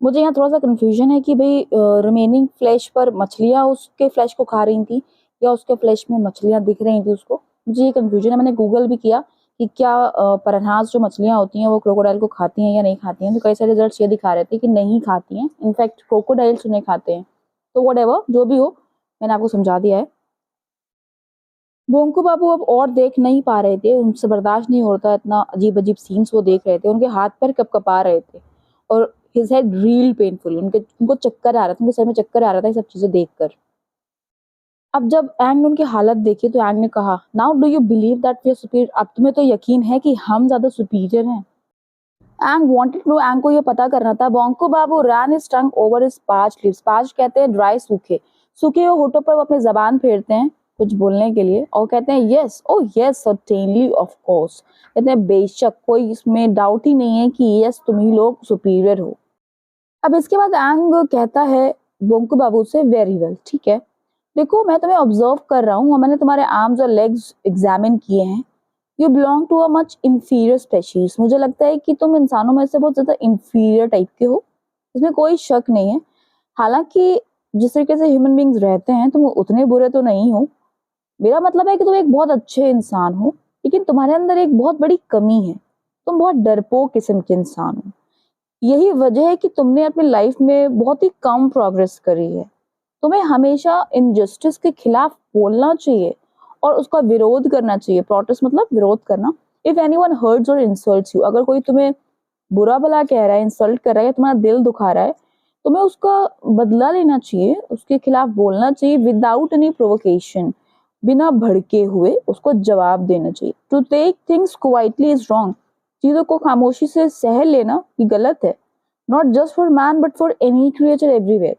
मुझे यहाँ थोड़ा सा कंफ्यूजन है कि भाई रिमेनिंग फ्लैश पर मछलियां उसके फ्लैश को खा रही थी या उसके फ्लैश में मछलियां दिख रही थी उसको। मुझे ये कंफ्यूजन है। मैंने गूगल भी किया कि क्या परनहास जो मछलियां होती हैं वो क्रोकोडाइल को खाती हैं या नहीं खाती हैं, तो कई सारे रिजल्ट्स ये दिखा रहे थे कि नहीं खाती हैं, इनफैक्ट क्रोकोडाइल्स उन्हें खाते हैं। तो वट जो भी हो, मैंने आपको समझा दिया है। बोंको बाबू अब और देख नहीं पा रहे थे, उनसे बर्दाश्त नहीं हो रहा था, इतना अजीब अजीब सीन्स वो देख रहे थे। उनके हाथ पैर कपकपा रहे थे और हिज हेड रियल पेनफुल, उनको चक्कर आ रहा था, उनके सर में चक्कर आ रहा था ये सब चीजें देखकर। अब जब एंग ने उनकी हालत देखी तो एंग ने कहा, now do you believe that we are superior? अब तुम्हें तो यकीन है कि हम ज्यादा सुपीरियर हैं? Ang wanted to know, Ang को ये पता करना था। बोंको Babu ran his tongue over his parched lips. Parched कहते हैं ड्राई, सूखे। सूखे हुए होठों पर वो अपनी जबान फेरते हैं कुछ बोलने के लिए और कहते हैं yes, O yes, certainly, of course. कहते हैं बेशक, कोई इसमें डाउट ही नहीं है कि यस तुम ही लोग सुपीरियर हो। अब इसके बाद एंग कहता है बोंको बाबू से, वेरी वेल, ठीक है, देखो मैं तुम्हें ऑब्जर्व कर रहा हूँ और मैंने तुम्हारे आर्म्स और लेग्स एग्जामिन किए हैं। You belong to a much inferior species. मुझे लगता है कि तुम इंसानों में से बहुत ज्यादा इंफीरियर टाइप के हो, इसमें कोई शक नहीं है। हालांकि जिस तरीके से ह्यूमन बींग्स रहते हैं तुम उतने बुरे तो नहीं हो। मेरा मतलब है कि तुम एक बहुत अच्छे इंसान हो, लेकिन तुम्हारे अंदर एक बहुत बड़ी कमी है, तुम बहुत डरपोक किस्म के इंसान हो। यही वजह है कि तुमने अपनी लाइफ में बहुत ही कम प्रोग्रेस करी है। तुम्हें हमेशा इनजस्टिस के खिलाफ बोलना चाहिए और उसका विरोध करना चाहिए। प्रोटेस्ट मतलब विरोध करना। इफ एनीवन हर्ट्स और इंसल्ट्स यू, अगर कोई तुम्हें बुरा भला कह रहा है, इंसल्ट कर रहा है या तुम्हारा दिल दुखा रहा है, तुम्हें उसका बदला लेना चाहिए, उसके खिलाफ बोलना चाहिए विदाउट एनी प्रोवोकेशन, बिना भड़के हुए उसको जवाब देना चाहिए। To take things quietly is wrong, चीजों को खामोशी से सह लेना ये गलत है। Not just for man but for any creature everywhere.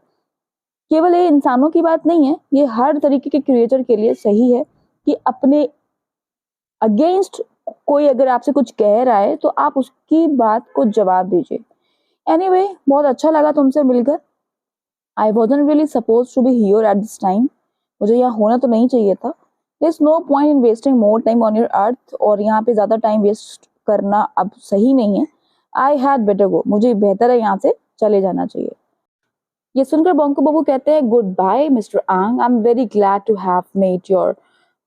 केवल ये इंसानों की बात नहीं है, ये हर तरीके के क्रिएचर के लिए सही है कि अपने अगेंस्ट कोई अगर आपसे कुछ कह रहा है तो आप उसकी बात को जवाब दीजिए। एनीवे, बहुत अच्छा लगा तुमसे मिलकर। I wasn't really suppose to be here at this time, मुझे यहाँ होना तो नहीं चाहिए था। There is no point in wasting more time on your earth, और यहाँ पे ज्यादा टाइम वेस्ट करना अब सही नहीं है। आई हैड बेटर गो, मुझे बेहतर है यहाँ से चले जाना चाहिए। ये सुनकर बोंको बाबू कहते हैं, good bye mister Ang, I am very glad to have met your.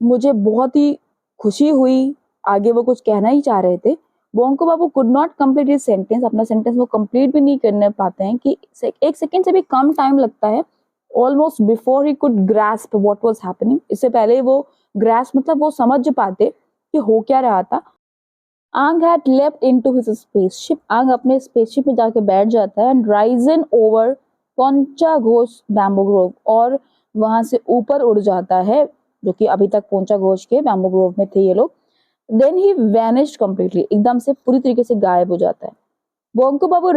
मुझे बहुत ही खुशी हुई। आगे वो कुछ कहना ही चाह रहे थे। Bonku Babu could not complete his sentence, अपना सेंटेंस वो कंप्लीट भी नहीं करने पाते हैं कि एक सेकेंड से भी कम टाइम लगता है almost before he could grasp what was happening. इससे पहले वो ग्रास्प मतलब वो समझ पाते कि हो क्या रहा था। Ang had left into his spaceship, Ang अपने स्पेसशिप में जाके बैठ जाता है and risen over Pancha Ghosh bamboo grove, और वहां से ऊपर उड़ जाता है, जो कि अभी तक पोंचा घोष के बैम्बू ग्रोव में थे ये लोग। देन ही वैनिश्ड कंप्लीटली, एकदम से पूरी तरीके से गायब हो जाता है। बोंको बाबू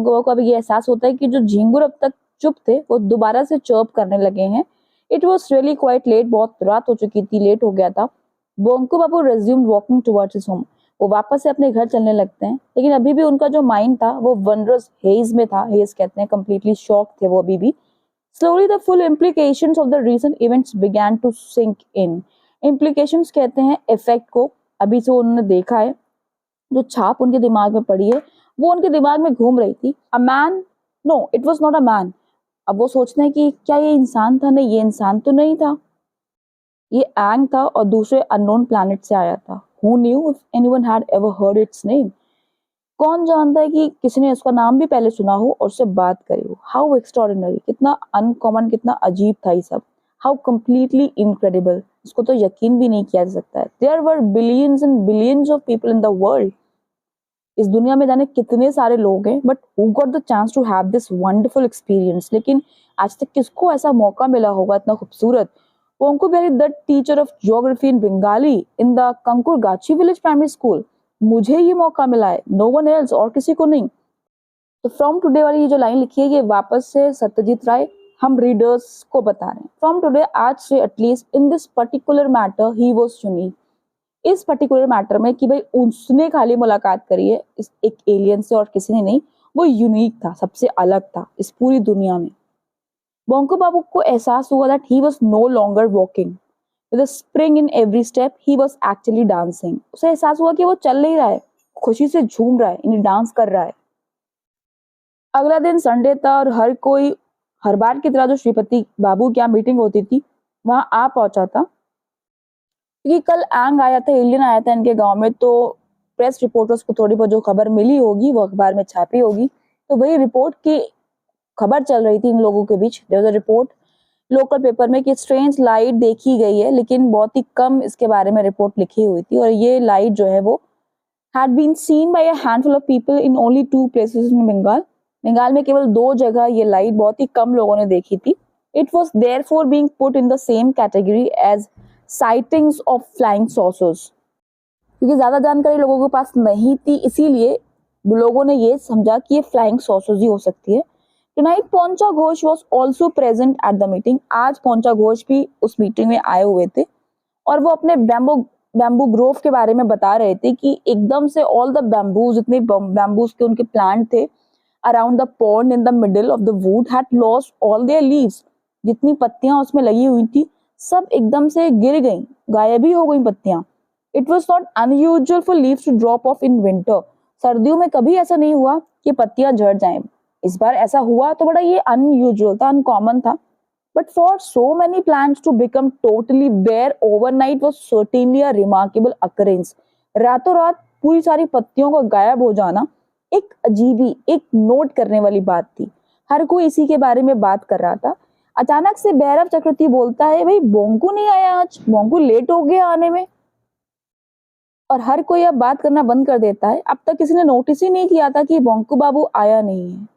को अभी ये एहसास होता है कि जो झिंगुर अब तक चुप थे वो दोबारा से चर्प करने लगे हैं। It was really quite late, बहुत रात हो चुकी थी, लेट हो गया था। बोंको Babu resumed walking towards his home, वो वापस से अपने घर चलने लगते हैं, लेकिन अभी भी उनका जो माइंड था वो वंडरस हेज में था। हेज कहते हैं, कंप्लीटली शॉक थे वो अभी भी। Slowly the full implications of the recent events began to sink in. Implications कहते हैं इफेक्ट को, अभी से उन्होंने देखा है, जो छाप उनके दिमाग में पड़ी है वो उनके दिमाग में घूम रही थी। A man, no it was not a man. अब वो सोचते हैं कि क्या ये इंसान था? नहीं, ये इंसान तो नहीं था, ये एंग था और दूसरे अननोन प्लैनेट से आया था। Who knew if anyone had ever heard its name? कौन जानता है कि किसी ने उसका नाम भी पहले सुना हो और उससे बात करी हो। हाउ एक्स्ट्राऑर्डिनरी, कितना अनकॉमन, कितना अजीब था ये सब। हाउ कंप्लीटली इनक्रेडिबल, इसको तो यकीन भी नहीं किया जा सकता है। There were billions and billions of people in the world, इस दुनिया में जाने कितने सारे लोग हैं, but who got the chance to have this wonderful experience. लेकिन आज तक किसको ऐसा मौका मिला होगा इतना खूबसूरत। Ponko Beri the teacher of geography in Bengali in the Kankurgachi village primary school, मुझे ये मौका मिला है, नो वन एल्स, और किसी को नहीं। तो फ्रॉम टुडे वाली ये जो लाइन लिखी है ये वापस से सत्यजीत राय हम रीडर्स को बता रहे हैं। फ्रॉम टुडे, आज से at least, in this particular matter he was unique. इस पर्टिकुलर मैटर में कि भाई उसने खाली मुलाकात करी है इस एक एलियन से और किसी ने नहीं, वो यूनिक था, सबसे अलग था इस पूरी दुनिया में। बोंको बाबू को एहसास हुआ that he was no longer walking with a spring in every step, he was actually dancing. उसे एहसास हुआ कि वो चल नहीं रहा है, खुशी से झूम रहा है, यानी डांस कर रहा है। अगला दिन संडे था और हर कोई हर बार की तरह जो श्रीपति बाबू की यहाँ मीटिंग होती थी वहां आ पहुंचा था, क्योंकि कल एंग आया था, एलियन आया था इनके गांव में। तो प्रेस रिपोर्टर्स को थोड़ी बहुत जो खबर मिली होगी वो अखबार में छापी होगी, तो वही रिपोर्ट की खबर चल रही थी इन लोगों के बीच। There was a report local paper में कि स्ट्रेंज लाइट देखी गई है, लेकिन बहुत ही कम इसके बारे में रिपोर्ट लिखी हुई थी। और ये लाइट जो है वो had been seen by a handful of people in only 2 places in Bengal. Bengal में केवल 2 जगह ये लाइट बहुत ही कम लोगों ने देखी थी। It was therefore being put in the same category as sightings of flying saucers. क्योंकि ज्यादा जानकारी लोगों के पास नहीं थी, इसीलिए लोगों ने ये समझा कि ये फ्लाइंग सॉसर्स ही हो सकती है। Tonight पोंचा Ghosh was also present at the meeting. आज पोंचा घोष भी उस मीटिंग में आए हुए थे और वो अपने बैम्बू ग्रोव के बारे में बता रहे थे कि एकदम से ऑल द बैम्बूज, जितने बैम्बूज के उनके प्लांट थे around the pond in the middle of the wood had lost all there leaves. जितनी पत्तियां उसमें लगी हुई थी सब एकदम से गिर गईं, गायब ही हो गई पत्तियां। It was not unusual for leaves to drop off in winter. सर्दियों में कभी ऐसा नहीं हुआ कि पत्तियां झड़ जाएं। इस बार ऐसा हुआ तो बड़ा ये अनयूजुअल था, अनकॉमन था। But for so many plants to become totally bare overnight was certainly a remarkable occurrence. रातों रात पूरी सारी पत्तियों का गायब हो जाना एक अजीबी, एक नोट करने वाली बात थी। हर कोई इसी के बारे में बात कर रहा था। अचानक से भैरव चक्रवर्ती बोलता है, भाई बोंकू नहीं आया आज, बोंकू लेट हो गया आने में। और हर कोई अब बात करना बंद कर देता है। अब तक किसी ने नोटिस ही नहीं किया था कि बोंकू बाबू आया नहीं है।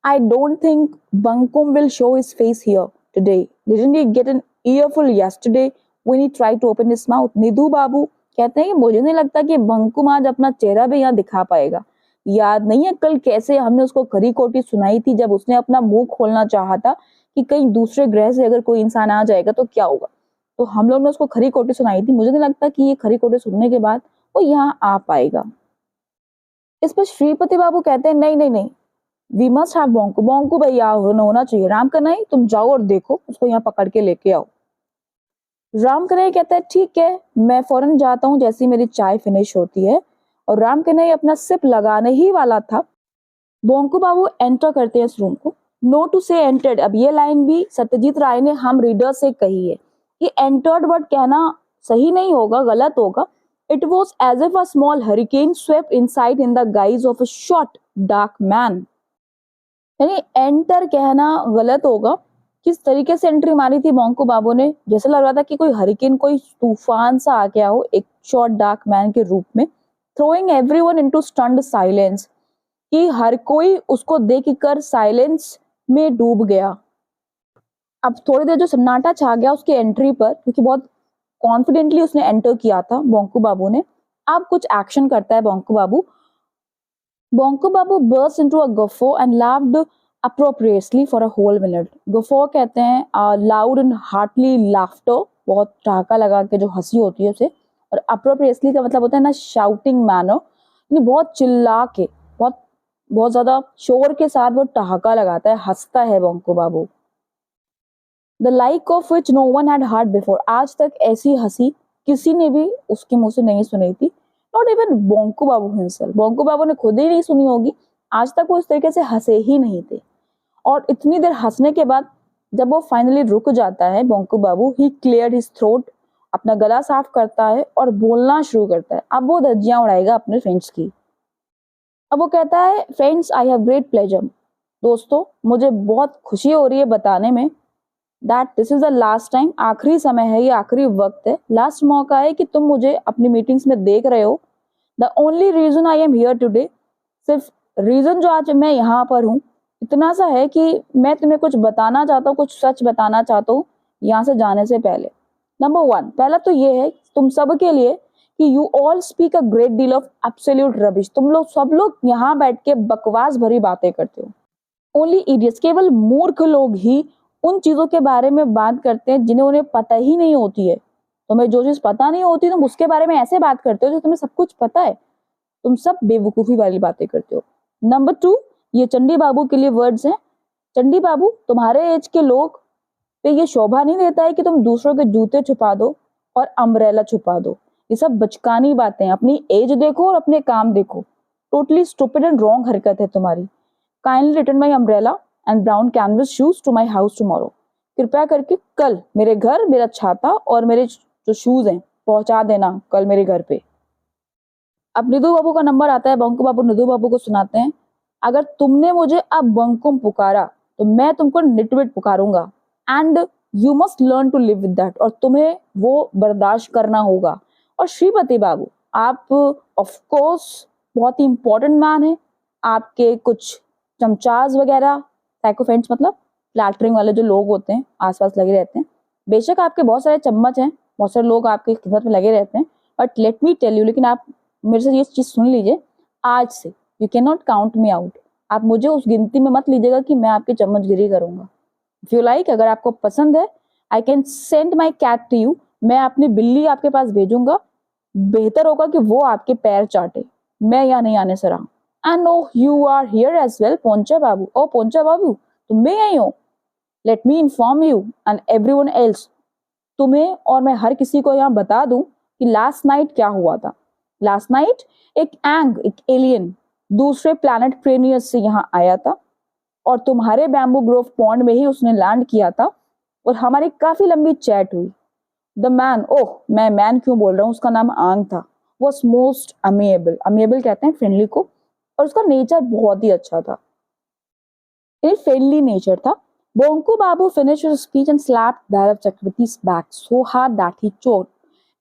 I don't think Bunkum will show his face here today. Didn't he get an earful yesterday when he tried to open his mouth? Nidhu बाबू कहते हैं कि मुझे नहीं लगता कि बंकुम आज अपना चेहरा भी यहाँ दिखा पाएगा। याद नहीं है कल कैसे हमने उसको खरी खोटी सुनाई थी जब उसने अपना मुंह खोलना चाहा था कि कहीं दूसरे ग्रह से अगर कोई इंसान आ जाएगा तो क्या होगा। तो हम लोग ने उसको खरी खोटी सुनाई थी। मुझे नहीं लगता कि ये खरी खोटी सुनने के बाद वो यहाँ आ पाएगा। इस पर श्रीपति बाबू कहते हैं नहीं नहीं नहीं, we must have Bonku. Bonku भैया होना चाहिए। राम कन्हैया तुम जाओ और देखो उसको यहाँ पकड़ के लेके आओ। राम कन्हैया कहता है ठीक है, मैं फौरन जाता हूँ जैसी मेरी चाय फिनिश होती है। और राम कन्हैया अपना सिप लगाने ही वाला था, बोंकू बाबू एंटर करते हैं इस रूम को। नो टू से एंटर्ड, अब ये लाइन भी सत्यजीत राय ने हम रीडर से कही है कि एंटर्ड वर्ड कहना सही नहीं होगा, गलत होगा। It was as if a small hurricane swept inside in the guise of a short dark man. यानी एंटर कहना गलत होगा। किस तरीके से एंट्री मारी थी बोंकू बाबू ने, जैसे लग रहा था कि कोई हरिकेन, कोई तूफान सा आ गया हो एक शॉर्ट डार्क मैन के रूप में। Throwing everyone into stunned silence, कि हर कोई उसको देखकर साइलेंस में डूब गया। अब थोड़ी देर जो सन्नाटा छा गया उसकी एंट्री पर, क्योंकि बहुत कॉन्फिडेंटली उसने एंटर किया था बोंकू बाबू ने। अब कुछ एक्शन करता है बोंकू बाबू। Bonko Babu burst into a guffaw and laughed appropriately for a whole minute. Guffaw कहते हैं loud and heartily laughter, बहुत ठहाका लगा के जो हंसी होती है उसे। और appropriately का मतलब होता है ना shouting manner, यानी बहुत चिल्ला के, बहुत बहुत ज्यादा शोर के साथ वो ठहाका लगाता है, हंसता है बोंको बाबू। The like of which no one had heard before, आज तक ऐसी हंसी किसी ने भी उसके मुंह से नहीं सुनी थी। Not even Bonku Babu himself, Bonku Babu ने खुद ही नहीं सुनी होगी। आज तक वो इस तरीके से हंसे ही नहीं थे। और इतनी देर हंसने के बाद जब वो फाइनली रुक जाता है बोंकू बाबू, ही क्लियर्ड हिज थ्रोट, अपना गला साफ करता है और बोलना शुरू करता है। अब वो धज्जियां उड़ाएगा अपने फ्रेंड्स की। अब वो कहता है friends I have great pleasure, दोस्तों मुझे बहुत खुशी हो रही है बताने में, that this is the last time, आखिरी समय है, ये आखिरी वक्त है, लास्ट मौका है कि तुम मुझे अपनी मीटिंग्स में देख रहे हो। The only reason I am here today, सिर्फ रीजन जो आज मैं यहाँ पर हूँ इतना सा है कि मैं तुम्हें कुछ बताना चाहता हूँ, कुछ सच बताना चाहता हूँ यहाँ से जाने से पहले। नंबर 1, पहला तो ये है तुम सब के लिए कि you all speak a great deal of absolute rubbish. तुम लोग सब लोग यहाँ बैठ के बकवास भरी बातें करते हो। ओनली इडियट्स, केवल मूर्ख लोग ही उन चीजों के बारे में बात करते हैं जिन्हें उन्हें पता ही नहीं होती है। तुम्हें जो चीज पता नहीं होती तुम उसके बारे में ऐसे बात करते हो जो तुम्हें सब कुछ पता है। तुम सब बेवकूफी वाली बातें करते हो। नंबर 2, ये चंडी बाबू के लिए वर्ड्स हैं। चंडी बाबू, तुम्हारे एज के लोग पे ये शोभा नहीं देता है कि तुम दूसरों के जूते छुपा दो और अम्ब्रेला छुपा दो। ये सब बचकानी बातें हैं। अपनी एज देखो और अपने काम देखो। टोटली स्टूपिड एंड रॉन्ग हरकत है तुम्हारी। Kindly return my umbrella and brown canvas shoes to my house tomorrow. कृपया करके कल मेरे घर मेरा छाता और मेरे जो शूज हैं पहुंचा देना कल मेरे घर पे। अब निधु बाबू का नंबर आता है। बंकू बाबू निधु बाबू को सुनाते हैं, अगर तुमने मुझे अब बंकुम पुकारा तो मैं तुमको निटविट पुकारूंगा, and you must learn to live with that, और तुम्हें वो बर्दाश्त करना होगा। और श्रीपति बाबू, आप ऑफ कोर्स बहुत ही इंपॉर्टेंट मैन है। आपके कुछ चमचाज वगैरह, साइकोफेंट्स मतलब फ्लैटरिंग वाले जो लोग होते हैं आसपास लगे रहते हैं। बेशक आपके बहुत सारे चम्मच हैं, बहुत सारे लोग आपकी खिदमत में लगे रहते हैं, but let me tell you, लेकिन आप मेरे से ये चीज सुन लीजिए, आज से you can not count me out. आप मुझे उस गिनती में मत लीजिएगा कि मैं आपकी चम्मचगिरी करूंगा। इफ यू लाइक, अगर आपको पसंद है, I can send my cat to you, मैं अपनी बिल्ली आपके पास भेजूंगा। बेहतर होगा कि वो आपके पैर चाटे, मैं यहाँ नहीं आने से रहा। And no you are here as well Poncha Babu. ओ पोंचा बाबू, तुम भी यहीं हो। Let me inform you and everyone else, तुम्हें और मैं हर किसी को यहाँ बता दूं कि लास्ट नाइट क्या हुआ था। लास्ट नाइट एक एलियन दूसरे प्लैनेट प्रेनियस से यहाँ आया था और तुम्हारे बैम्बू ग्रोव पॉन्ड में ही उसने लैंड किया था और हमारी काफी लंबी चैट हुई। द मैन, ओह मैं मैन क्यों बोल रहा हूँ, उसका नाम आंग था, वॉज मोस्ट अमेबल। अमेबल कहते हैं फ्रेंडली को, और उसका नेचर बहुत ही अच्छा था, फ्रेंडली नेचर था। बोंकू बाबू finished his speech and slapped Bhairav चक्रवर्ती's back so hard that he choked.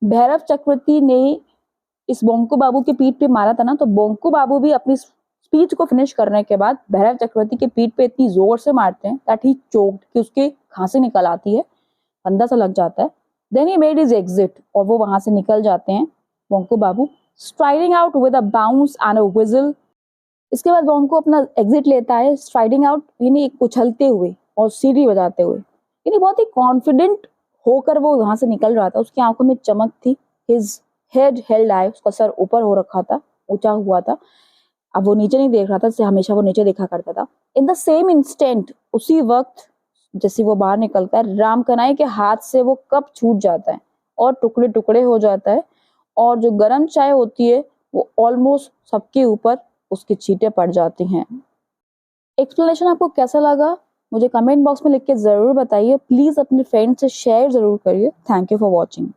Bhairav चक्रवर्ती ने इस बोंकू बाबू के पीठ पे मारा था ना, तो बोंकू बाबू भी अपनी स्पीच को फिनिश करने के बाद भैरव चक्रवर्ती के पीठ पे इतनी जोर से मारते हैं दैट ही चोक्ड, कि उसके खांसी निकल आती है, फंदा सा लग जाता है। Then he made his exit, और वो वहां से निकल जाते हैं Bonko Babu, striding out with a bounce and a whistle. इसके बाद बोंको अपना एग्जिट लेता है, स्ट्राइडिंग आउट यानी उछलते हुए और सीढ़ी बजाते हुए, यानी बहुत ही कॉन्फिडेंट होकर वो वहां से निकल रहा था। उसकी आंखों में चमक थी, हिज हेड हेल्ड हाई, उसका सर ऊपर हो रखा था, ऊंचा हुआ था। अब वो नीचे नहीं देख रहा था, हमेशा वो नीचे देखा करता था। इन द सेम इंस्टेंट, उसी वक्त जैसे वो बाहर निकलता है, राम कनाई के हाथ से वो कप छूट जाता है और टुकड़े टुकड़े हो जाता है, और जो गर्म चाय होती है वो ऑलमोस्ट सबके ऊपर उसकी छींटे पड़ जाती हैं। एक्सप्लेनेशन आपको कैसा लगा मुझे कमेंट बॉक्स में लिख के जरूर बताइए। प्लीज अपने फ्रेंड से शेयर जरूर करिए। Thank you for watching.